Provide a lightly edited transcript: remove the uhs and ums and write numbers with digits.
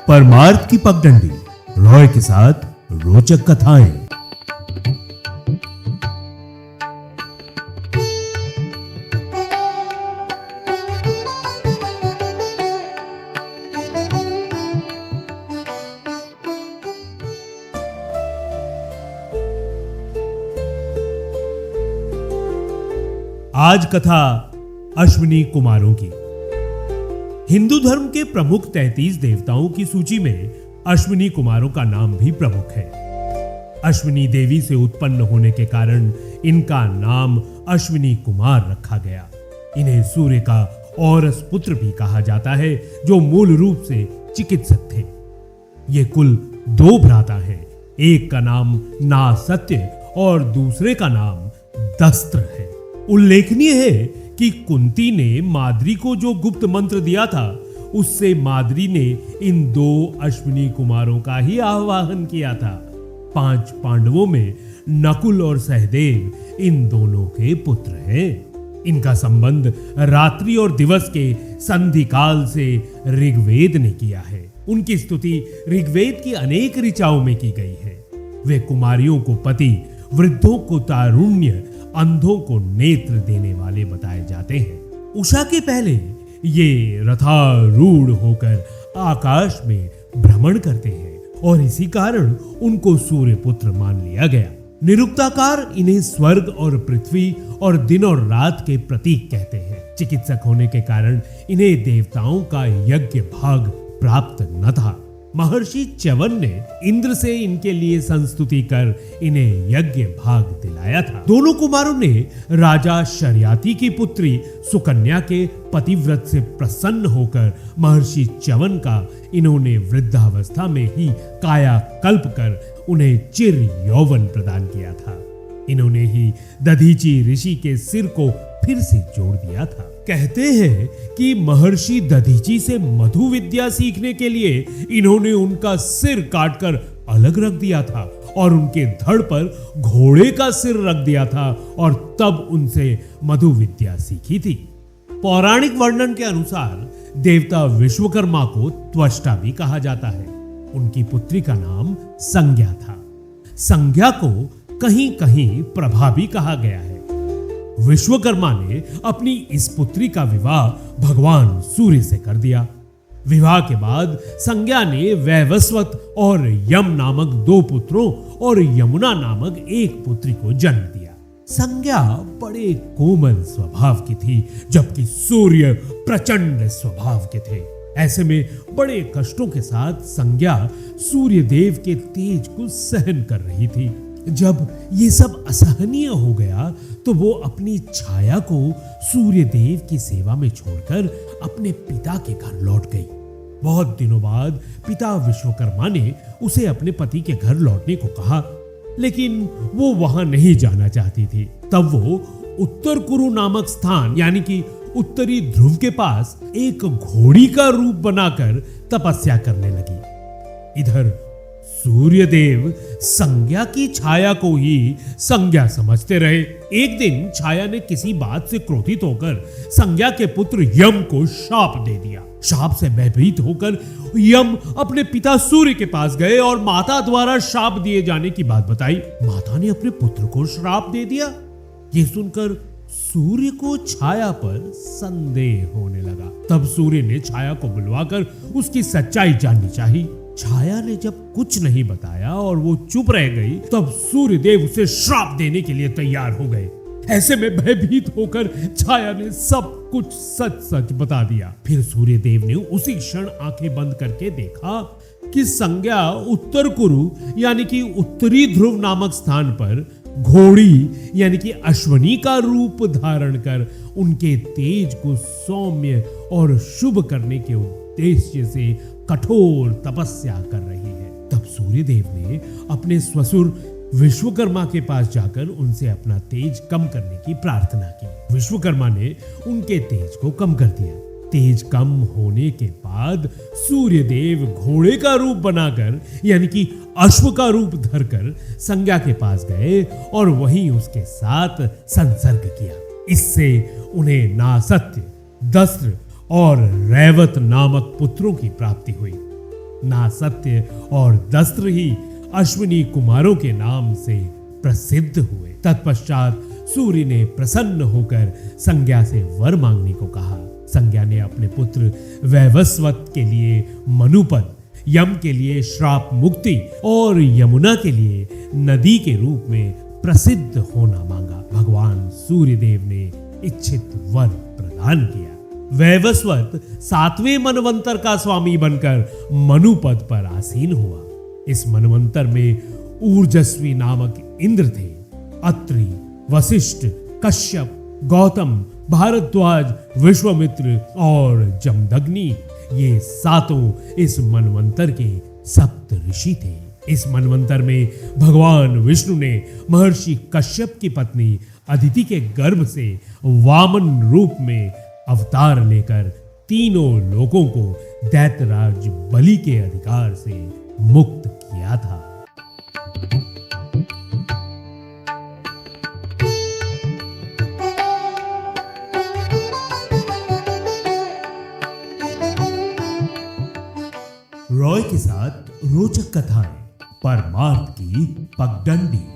परमार्थ की पगडंडी, रॉय के साथ रोचक कथाएं। आज कथा अश्विनी कुमारों की। हिंदू धर्म के प्रमुख 33 देवताओं की सूची में अश्विनी कुमारों का नाम भी प्रमुख है। अश्विनी देवी से उत्पन्न होने के कारण इनका नाम अश्विनी कुमार रखा गया। इन्हें सूर्य का औरस पुत्र भी कहा जाता है, जो मूल रूप से चिकित्सक थे। ये कुल 2 भ्राता हैं। एक का नाम नासत्य और दूसरे का नाम दस्त्र है। उल्लेखनीय है कि कुंती ने माद्री को जो गुप्त मंत्र दिया था, उससे माद्री ने इन 2 अश्विनी कुमारों का ही आवाहन किया था। 5 पांडवों में नकुल और सहदेव इन दोनों के पुत्र हैं। इनका संबंध रात्रि और दिवस के संधि काल से ऋग्वेद ने किया है। उनकी स्तुति ऋग्वेद की अनेक ऋचाओं में की गई है। वे कुमारियों को पति, वृद्धों को तारुण्य, अंधों को नेत्र देने वाले बताए जाते हैं। उषा के पहले ये रथारूढ़ होकर आकाश में भ्रमण करते हैं और इसी कारण उनको सूर्य पुत्र मान लिया गया। निरुक्ताकार इन्हें स्वर्ग और पृथ्वी और दिन और रात के प्रतीक कहते हैं। चिकित्सक होने के कारण इन्हें देवताओं का यज्ञ भाग प्राप्त न था। महर्षि च्यवन ने इंद्र से इनके लिए संस्तुति कर इन्हें यज्ञ भाग दिलाया था। दोनों कुमारों ने राजा शर्याति की पुत्री सुकन्या के पतिव्रत से प्रसन्न होकर महर्षि च्यवन का इन्होंने वृद्धावस्था में ही कायाकल्प कर उन्हें चिर यौवन प्रदान किया था। इन्होंने ही दधीची ऋषि के सिर को फिर से जोड़ दिया था। कहते हैं कि महर्षि दधीची से मधु विद्या सीखने के लिए इन्होंने उनका सिर काटकर अलग रख दिया था और उनके धड़ पर घोड़े का सिर रख दिया था और तब उनसे मधु विद्या सीखी थी। पौराणिक वर्णन के अनुसार देवता विश्वकर्मा को त्वष्टा भी कहा जाता है। उनकी पुत्री का नाम संज्ञा था। संज्ञा को कहीं कहीं प्रभा भी कहा गया है। विश्वकर्मा ने अपनी इस पुत्री का विवाह भगवान सूर्य से कर दिया। विवाह के बाद संज्ञा ने वैवस्वत और यम नामक 2 पुत्रों और यमुना नामक 1 पुत्री को जन्म दिया। संज्ञा बड़े कोमल स्वभाव की थी, जबकि सूर्य प्रचंड स्वभाव के थे। ऐसे में बड़े कष्टों के साथ संज्ञा सूर्य देव के तेज को सहन कर रही थी। जब ये सब असहनीय हो गया तो वो अपनी छाया को सूर्य देव की सेवा में छोड़कर अपने पिता के घर लौट गई। बहुत दिनों बाद पिता विश्वकर्मा ने उसे अपने पति के घर लौटने को कहा, लेकिन वो वहां नहीं जाना चाहती थी। तब वो उत्तर कुरु नामक स्थान यानी कि उत्तरी ध्रुव के पास एक घोड़ी का रूप बनाकर तपस्या करने लगी। इधर सूर्यदेव संज्ञा की छाया को ही संज्ञा समझते रहे। एक दिन छाया ने किसी बात से क्रोधित होकर संज्ञा के पुत्र यम को शाप दे दिया। शाप से भयभीत होकर यम अपने पिता सूर्य के पास गए और माता द्वारा शाप दिए जाने की बात बताई। माता ने अपने पुत्र को श्राप दे दिया। ये सुनकर सूर्य को छाया पर संदेह होने लगा। तब सूर्य ने छाया को बुलवाकर उसकी सच्चाई जाननी चाहिए। छाया ने जब कुछ नहीं बताया और वो चुप रह गई, तब सूर्यदेव उसे श्राप देने के लिए तैयार हो गए। ऐसे में भयभीत होकर छाया ने सब कुछ सच सच बता दिया। फिर सूर्यदेव ने उसी क्षण आंखें बंद करके देखा कि संज्ञा उत्तर कुरु यानी कि उत्तरी ध्रुव नामक स्थान पर घोड़ी यानी कि अश्वनी का रूप धारण कर उनके तेज को सौम्य और शुभ करने के उद्देश्य से कठोर तपस्या कर रही है। तब सूर्यदेव ने अपने ससुर विश्वकर्मा के पास जाकर उनसे अपना तेज कम करने की प्रार्थना की। विश्वकर्मा ने उनके तेज को कम कर दिया। तेज कम होने के बाद सूर्यदेव घोड़े का रूप बनाकर यानी कि अश्व का रूप धरकर संज्ञा के पास गए और वहीं उसके साथ संसर्ग किया। इससे उन्हें नासत्य, दस्त्र और रैवत नामक पुत्रों की प्राप्ति हुई। नासत्य और दस्त्र ही अश्विनी कुमारों के नाम से प्रसिद्ध हुए। तत्पश्चात सूर्य ने प्रसन्न होकर संज्ञा से वर मांगने को कहा। संज्ञा ने अपने पुत्र वैवस्वत के लिए मनुपद, यम के लिए श्राप मुक्ति और यमुना के लिए नदी के रूप में प्रसिद्ध होना मांगा। भगवान सूर्यदेव ने इच्छित वर प्रदान किया। वैवस्वत 7वें मनवंतर का स्वामी बनकर मनुपद पर आसीन हुआ। इस मनवंतर में ऊर्जस्वी नामक इंद्र थे। अत्रि, वशिष्ठ, कश्यप, गौतम, भारद्वाज, विश्वामित्र और जमदग्नि, ये सातों इस मनवंतर के सप्त ऋषि थे। इस मनवंतर में भगवान विष्णु ने महर्षि कश्यप की पत्नी अदिति के गर्भ से वामन रूप में अवतार लेकर तीनों लोगों को दैत्यराज बलि के अधिकार से मुक्त किया था। रॉय के साथ रोचक कथाएं, परमार्थ की पगडंडी।